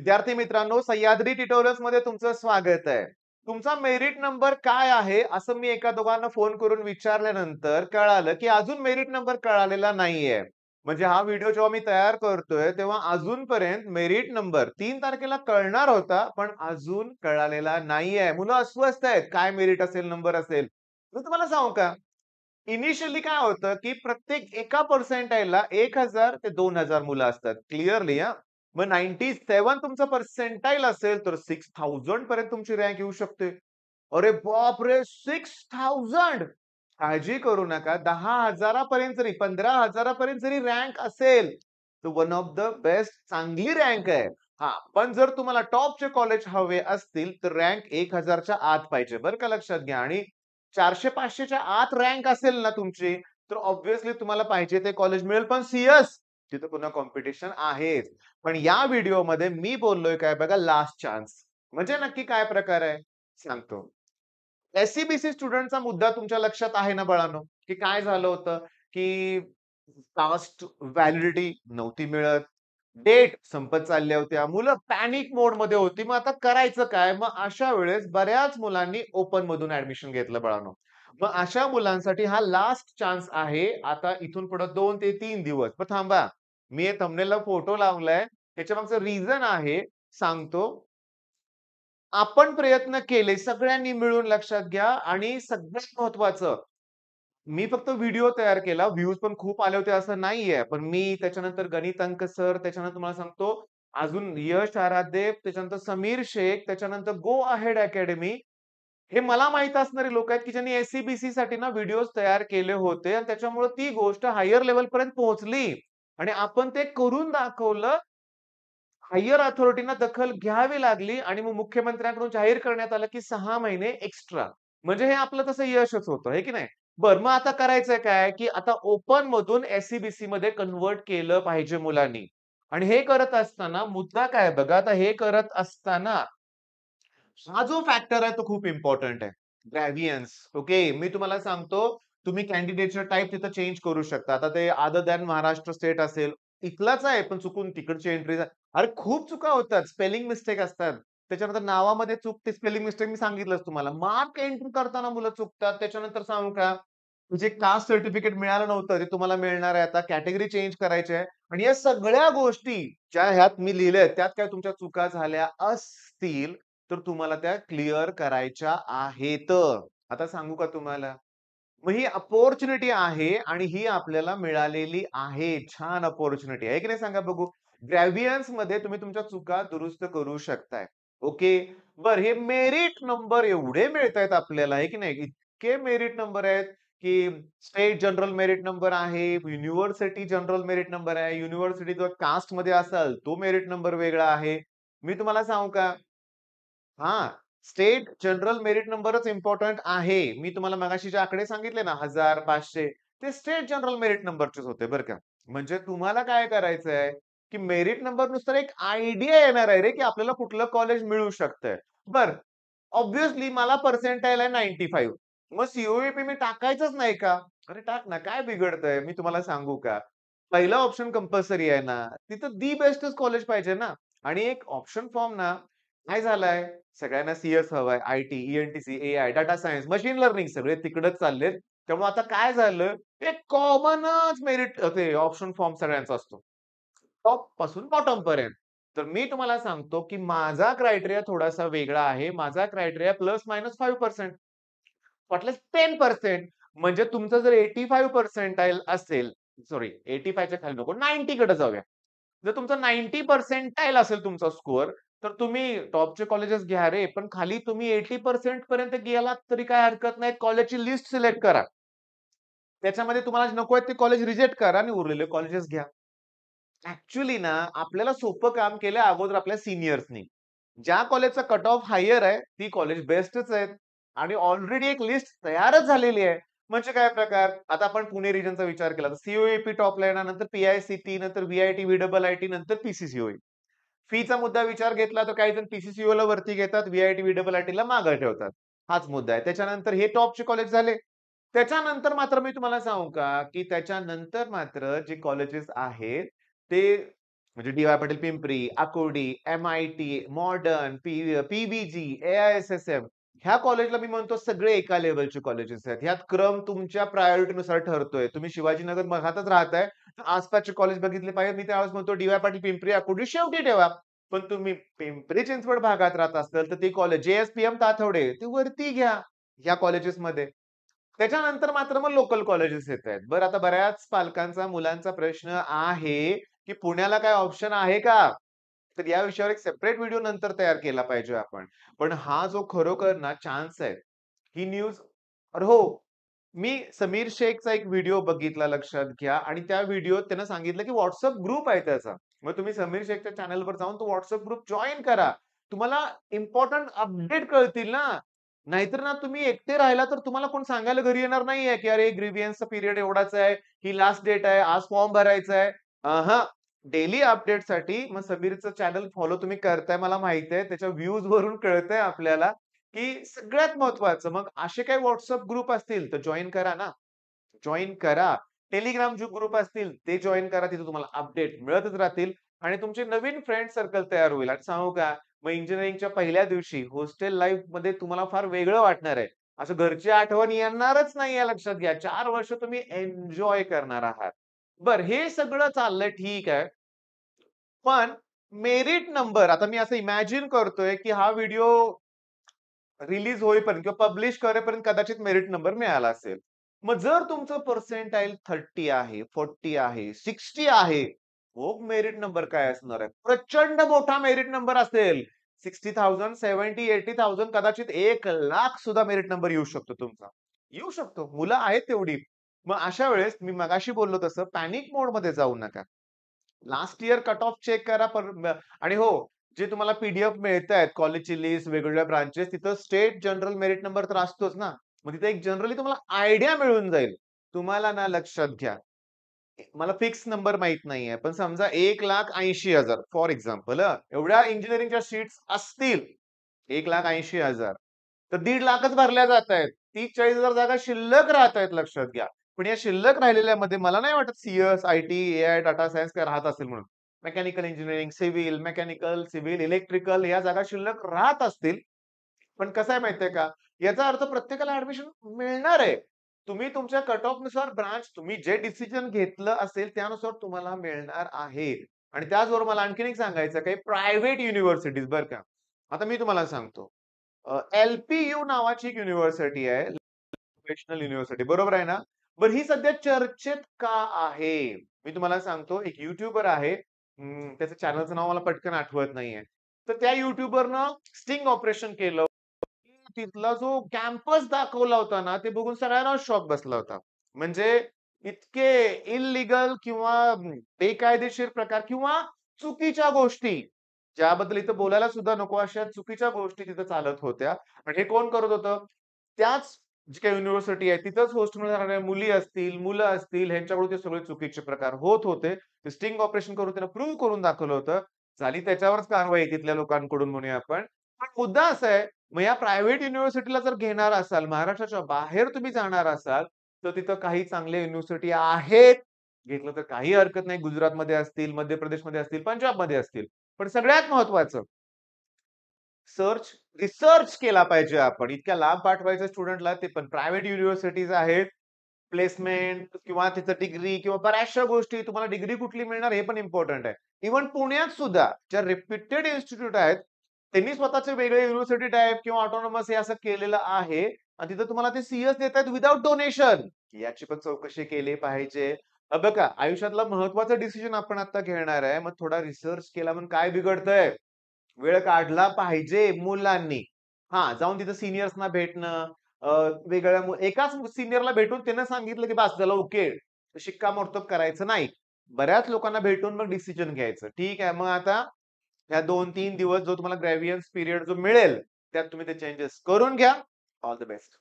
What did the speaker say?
विद्यार्थी मित्रांनो, सह्याद्री ट्युटोरियल्स मध्ये तुमचं स्वागत आहे. तुमचा मेरिट नंबर काय आहे असं मी एका दोघांना फोन करून विचारल्यानंतर कळालं, की अजून मेरिट नंबर कळालेला नाहीये. म्हणजे हा व्हिडिओ जेव्हा मी तयार करतोय, तेव्हा अजूनपर्यंत मेरिट नंबर 3 तारखेला कळणार होता, पण अजून कळालेला नाहीये. मुलं अस्वस्थ आहेत, काय मेरिट असेल, नंबर असेल. मी तुम्हाला सांगू का? इनिशियली काय होतं, की प्रत्येक एका पर्सेंटाइलला 1000 ते 2000 मुलं असतात. क्लिअरली हां. मग 97 तुमचं पर्सेंटाइल असेल, तर 6000 पर्यंत तुमची रँक येऊ शकते. अरे बापरे! 6000 काळजी करू नका. 10,000 पर्यंत जरी 15,000 पर्यंत जरी रँक असेल, तर वन ऑफ द बेस्ट चांगली रँक आहे. हां, पण जर तुम्हाला टॉपचे कॉलेज हवे असतील, तर रँक 1000 च्या आत पाहिजे बरं का लक्षात घ्या आणि 400-500 च्या आत रँक असेल ना तुमची, तर ऑब्व्हियसली तुम्हाला पाहिजे ते कॉलेज मिळेल. पण तिथं पुन्हा कॉम्पिटिशन आहेच. पण या व्हिडिओमध्ये मी बोललोय काय बघा लास्ट चान्स. म्हणजे नक्की काय प्रकार आहे? सांगतो. एस-सी-बी-सी स्टुडंटचा मुद्दा तुमच्या लक्षात आहे ना बाळांनो, की काय झालं होतं, की कास्ट व्हॅलिडिटी नव्हती मिळत. डेट संपत चालल्या होत्या. मुलं पॅनिक मोडमध्ये होती. मग आता करायचं काय? मग अशा वेळेस बऱ्याच मुलांनी ओपन मधून ॲडमिशन घेतलं बाळांनो. मग अशा मुलांसाठी हा लास्ट चान्स आहे. आता इथून पुढे 2 ते 3 दिवस. पण थांबा, मी हे थंबनेलला फोटो लावलाय. त्याच्यामागचं रिझन आहे, सांगतो. आपण प्रयत्न केले सगळ्यांनी मिळून लक्षात घ्या आणि सगळ्यात महत्वाचं, मी फक्त व्हिडिओ तयार केला. व्ह्यूज पण खूप आले होते असं नाहीये. पण मी त्याच्यानंतर गणित अंक सर, त्याच्यानंतर तुम्हाला सांगतो अजून यश आराध्य, त्याच्यानंतर समीर शेख, त्याच्यानंतर गो अहेड अकॅडमी हे मला माहीत असणारे लोक आहेत, की ज्यांनी एस-सी-बी-सी साठी ना व्हिडिओज तयार केले होते आणि त्याच्यामुळे ती गोष्ट हायर लेव्हल पर्यंत पोहोचली आणि आपण ते करून दाखवलं. हायर अथॉरिटीना दखल घ्यावी लागली आणि मग मुख्यमंत्र्यांकडून जाहीर करण्यात आलं, की 6 महिने एक्स्ट्रा. म्हणजे हे आपलं तसं यशच होतं, हे की नाही? बरं, मग आता करायचंय काय, की आता ओपन मधून एस-सी-बी-सी मध्ये कन्व्हर्ट केलं पाहिजे मुलांनी. आणि हे करत असताना मुद्दा काय बघा, आता हे करत असताना हा जो फॅक्टर आहे तो खूप इम्पोर्टंट आहे. ग्रॅव्हियन्स. ओके. मी तुम्हाला सांगतो, तुम्ही कॅन्डिडेटचा टाइप तिथं चेंज करू शकता. आता ते अदर दॅन महाराष्ट्र स्टेट असेल, इथलाच आहे पण चुकून तिकडची एंट्री अरे खूप चुका होतात. स्पेलिंग मिस्टेक असतात. त्याच्यानंतर नावामध्ये चूक ते स्पेलिंग मिस्टेक मी सांगितलंच तुम्हाला. मार्क एंट्री करताना मुलं चुकतात. त्याच्यानंतर सांगू का? जे कास्ट सर्टिफिकेट मिळालं नव्हतं, ते तुम्हाला मिळणार आहे आता. कॅटेगरी चेंज करायची आहे आणि या सगळ्या गोष्टी ज्या ह्यात मी लिहिल्या आहेत, त्यात काय तुमच्या चुका झाल्या असतील, तर तुम्हाला त्या क्लिअर करायच्या आहेत. आता सांगू का तुम्हाला? मग ही अपॉर्च्युनिटी आहे आणि ही आपल्याला मिळालेली आहे. छान अपॉर्च्युनिटी आहे की नाही सांगा बघू? ग्रॅव्हियन्समध्ये तुम्ही तुमच्या चुका दुरुस्त करू शकताय. ओके. बरं हे मेरिट नंबर एवढे मिळतायत आपल्याला आहे की नाही? इतके मेरिट नंबर आहेत, की स्टेट जनरल मेरिट नंबर आहे, युनिव्हर्सिटी जनरल मेरिट नंबर आहे. युनिव्हर्सिटी जर कास्टमध्ये असाल, तो मेरिट नंबर वेगळा आहे. मी तुम्हाला सांगू का? हां, स्टेट जनरल मेरिट नंबरच इम्पोर्टंट आहे. मी तुम्हाला मगाशी जे आकडे सांगितले ना 1000, 500 ते स्टेट जनरल मेरिट नंबरचेच होते बरं का. म्हणजे तुम्हाला काय करायचंय, की मेरिट नंबर नुसार एक आयडिया येणार आहे रे, की आपल्याला कुठलं कॉलेज मिळू शकतंय. बरं, ऑब्व्हियसली मला पर्सेंटाइल आहे 95. मग सी मी टाकायचंच नाही का? अरे टाक ना, काय बिघडतंय? मी तुम्हाला सांगू का? पहिला ऑप्शन कंपल्सरी आहे ना, तिथं दी बेस्टच कॉलेज पाहिजे ना आणि एक ऑप्शन फॉर्म ना काय झालाय, सगळ्यांना सी-एस हवाय, IT, ENTC, AI, data science, machine learning सगळे तिकडच चाललेत. त्यामुळे आता काय झालं, एक कॉमनच मेरिट ते ऑप्शन फॉर्म सगळ्यांचा असतो. टॉप पासून बॉटम पर्यंत. तर मी तुम्हाला सांगतो, की माझा क्रायटेरिया थोडासा वेगळा आहे. माझा क्रायटेरिया प्लस मायनस 5% वाटल्यास 10% म्हणजे तुमचं जर 85 पर्सेंटाइल असेल, सॉरी 85 च्या खाली नको 90 कडे जाऊया. जर तुमचा 90 पर्सेंटाइल असेल तुमचा स्कोर, तर तुम्ही टॉपचे कॉलेजेस घ्या रे. पण खाली तुम्ही 80% पर्यंत गेलात तरी काही हरकत नाही. कॉलेजची लिस्ट सिलेक्ट करा. त्याच्यामध्ये तुम्हाला नको आहेत ते कॉलेज रिजेक्ट करा आणि उरलेले कॉलेजेस घ्या. ॲक्चुअली ना, आपल्याला सोपं काम केलं अगोदर आपल्या सीनियर्सनी. ज्या कॉलेजचा कट ऑफ हायर आहे, ती कॉलेज बेस्टच आहेत आणि ऑलरेडी एक लिस्ट तयारच झालेली आहे. म्हणजे काय प्रकार? आता आपण पुणे रिजनचा विचार केला तर सी टॉपला येणार, नंतर पी-आय-सी-टी, नंतर व्ही-आय-टी, व्ही-डबल-आय-टी, नंतर पी-सी-सी-ओ-ई. फीचा मुद्दा विचार घेतला तर काही जण पी-सी-सी-ओ-ला वरती घेतात, व्ही-आय-टी, व्ही-डबल-आय-टीला मागे ठेवतात. हाच मुद्दा आहे. त्याच्यानंतर हे टॉपचे कॉलेज झाले. त्याच्यानंतर मात्र मी तुम्हाला सांगू का, की त्याच्यानंतर मात्र जे कॉलेजेस आहेत ते म्हणजे D Y Patil Pimpri, Akurdi, MIT, modern, PVG, AISSM ह्या कॉलेजला मी म्हणतो सगळे एका लेव्हलचे कॉलेजेस आहेत. ह्यात क्रम तुमच्या प्रायोरिटीनुसार ठरतोय. तुम्ही शिवाजीनगर भागातच राहताय, तर आसपासचे कॉलेज बघितले पाहिजे. मी त्यावेळेस म्हणतो डी वाय पाटील पिंपरी, आकुर्डी शेवटी ठेवा. पण तुम्ही पिंपरी चिंचवड भागात राहत असाल, तर ते कॉलेज JSPM ताथवडे ते वरती घ्या ह्या कॉलेजेसमध्ये. त्याच्यानंतर मात्र मग लोकल कॉलेजेस येतायत. बरं आता बऱ्याच पालकांचा, मुलांचा प्रश्न आहे, की पुण्याला काय ऑप्शन आहे का? तर या विषयावर एक सेपरेट व्हिडिओ नंतर तयार केला पाहिजे आपण. पण हा जो खरोखर ना चान्स आहे, ही न्यूज अरे हो, मी समीर शेखचा एक व्हिडिओ बघितला लक्षात घ्या आणि त्या व्हिडिओत त्यानं सांगितलं, की WhatsApp ग्रुप आहे त्याचा. मग तुम्ही समीर शेखच्या चॅनलवर जाऊन तो WhatsApp ग्रुप जॉइन करा. तुम्हाला इम्पोर्टंट अपडेट कळतील ना. नाहीतर ना तुम्ही एकटे राहिला तर तुम्हाला कोण सांगायला घरी येणार नाहीये, की अरे ग्रीव्हन्सचा पिरियड एवढाच आहे, ही लास्ट डेट आहे, आज फॉर्म भरायचा आहे. डेली अपडेटसाठी मग समीरचं चॅनल फॉलो तुम्ही करताय मला माहिती आहे. त्याच्या व्ह्यूज वरून कळतंय आपल्याला, की सगळ्यात महत्त्वाचं मग असे काही WhatsApp ग्रुप असतील तर जॉइन करा ना. जॉइन करा. Telegram जो ग्रुप असतील ते जॉइन करा. तिथे तुम्हाला अपडेट मिळतच राहतील आणि तुमचे नवीन फ्रेंड सर्कल तयार होईल. आणि सांगू का, मग इंजिनिअरिंगच्या पहिल्या दिवशी हॉस्टेल लाईफमध्ये तुम्हाला फार वेगळं वाटणार आहे. असं घरची आठवण येणारच नाहीये लक्षात घ्या. 4 वर्ष तुम्ही एन्जॉय करणार आहात. बरं हे सगळं चाललंय ठीक आहे. पण मेरिट नंबर आता मी असं इमॅजिन करतोय, की हा व्हिडिओ रिलीज होईपर्यंत किंवा पब्लिश करेपर्यंत कदाचित मेरिट नंबर मिळाला असेल. मग जर तुमचं पर्सेंटाइल 30 आहे, 40 आहे, 60 आहे, मग मेरिट नंबर काय असणार आहे? प्रचंड मोठा मेरिट नंबर असेल. 60,000, 70, 80,000 कदाचित 1,00,000 सुद्धा मेरिट नंबर येऊ शकतो तुमचा. येऊ शकतो. मुलं आहेत तेवढी. मग अशा वेळेस मी मगाशी बोललो तसं पॅनिक मोडमध्ये जाऊ नका. Last year cut off check करा आणि हो, जे तुम्हाला पी-डी-एफ मिळतायत कॉलेजची लिस्ट, वेगवेगळ्या ब्रांचेस तिथं स्टेट जनरल मेरिट नंबर तर असतोच ना. मग तिथे एक जनरली तुम्हाला आयडिया मिळून जाईल. तुम्हाला ना लक्षात घ्या, मला फिक्स नंबर माहीत नाहीये. पण समजा 1,80,000 फॉर एक्झाम्पल एवढ्या इंजिनिअरिंगच्या सीट्स असतील 1,80,000 तर 1,50,000च भरल्या जातायत. 30-40,000 जागा शिल्लक राहतायत लक्षात घ्या. पण या शिल्लक राहिलेल्यामध्ये मला नाही वाटत CS, IT, AI, data science काय राहत असेल म्हणून. मेकॅनिकल इंजिनिअरिंग, सिव्हिल, इलेक्ट्रिकल या जागा शिल्लक राहत असतील. पण कसं आहे माहितीये का? याचा अर्थ प्रत्येकाला ऍडमिशन मिळणार आहे. तुम्ही तुमच्या कट ऑफ नुसार ब्रांच तुम्ही जे डिसिजन घेतलं असेल त्यानुसार तुम्हाला मिळणार आहे. आणि त्याचबरोबर मला आणखीन एक सांगायचं काही प्रायव्हेट युनिव्हर्सिटीज बरं का. आता मी तुम्हाला सांगतो. LPU नावाची एक युनिव्हर्सिटी आहे. नॅशनल युनिव्हर्सिटी बरोबर आहे ना? बरं ही सध्या चर्चेत का आहे? मी तुम्हाला सांगतो एक यूट्यूबर आहे. त्याच्या चॅनलचं नाव मला पटकन आठवत नाहीये. तर त्या यूट्यूबरनं स्टिंग ऑपरेशन केलं. तिथला जो कॅम्पस दाखवला होता ना, ते बघून सगळ्यांना शॉक बसला होता. म्हणजे इतके इल्लीगल किंवा बेकायदेशीर प्रकार किंवा चुकीच्या गोष्टी, ज्याबद्दल इथं बोलायला सुद्धा नको अशा चुकीच्या गोष्टी तिथं चालत होत्या. आणि हे कोण करत होतं? त्याच जी काही युनिव्हर्सिटी आहे तिथंच होस्टेल राहणाऱ्या मुली असतील, मुलं असतील ह्यांच्याकडून ते सगळे चुकीचे प्रकार होत होते. ते स्टिंग ऑपरेशन करून त्यांना प्रूव्ह करून दाखवलं होतं. झाली त्याच्यावरच कारवाई तिथल्या लोकांकडून म्हणूया आपण. पण मुद्दा असा आहे, मग या प्रायव्हेट युनिव्हर्सिटीला जर घेणार असाल, महाराष्ट्राच्या बाहेर तुम्ही जाणार असाल, तर तिथं काही चांगल्या युनिव्हर्सिटी आहेत. घेतलं तर काही हरकत नाही. गुजरातमध्ये असतील, मध्य प्रदेशमध्ये असतील, पंजाबमध्ये असतील. पण सगळ्यात महत्त्वाचं रिसर्च केला पाहिजे आपण. इतक्या लांब पाठवायचं स्टुडंटला ते पण प्रायव्हेट युनिव्हर्सिटीज आहेत. प्लेसमेंट किंवा तिथं डिग्री किंवा बऱ्याचशा गोष्टी तुम्हाला डिग्री कुठली मिळणार हे पण इम्पोर्टंट आहे. इव्हन पुण्यात सुद्धा ज्या रेप्युटेड इन्स्टिट्यूट आहेत, त्यांनी स्वतःचे वेगळे युनिव्हर्सिटी टाइप किंवा ऑटोनॉमस हे असं केलेलं आहे आणि तिथं तुम्हाला ते सीएस देतायत विथआऊट डोनेशन. याची पण चौकशी केली पाहिजे. बघा आयुष्यातला महत्त्वाचा डिसिजन आपण आता घेणार आहे. मग थोडा रिसर्च केला म्हणून काय बिघडतंय? वेळ काढला पाहिजे मुलांनी. हां, जाऊन तिथं सीनियर्सना भेटणं, एकाच सीनियरला भेटून त्यानं सांगितलं, की "बास झालं ओके." शिक्कामोर्तब करायचं नाही. बऱ्याच लोकांना भेटून मग डिसिजन घ्यायचं. ठीक आहे, मग आता ह्या 2-3 दिवस जो तुम्हाला ग्रॅव्हियन्स पिरियड जो मिळेल, त्यात तुम्ही ते चेंजेस करून घ्या. All the best.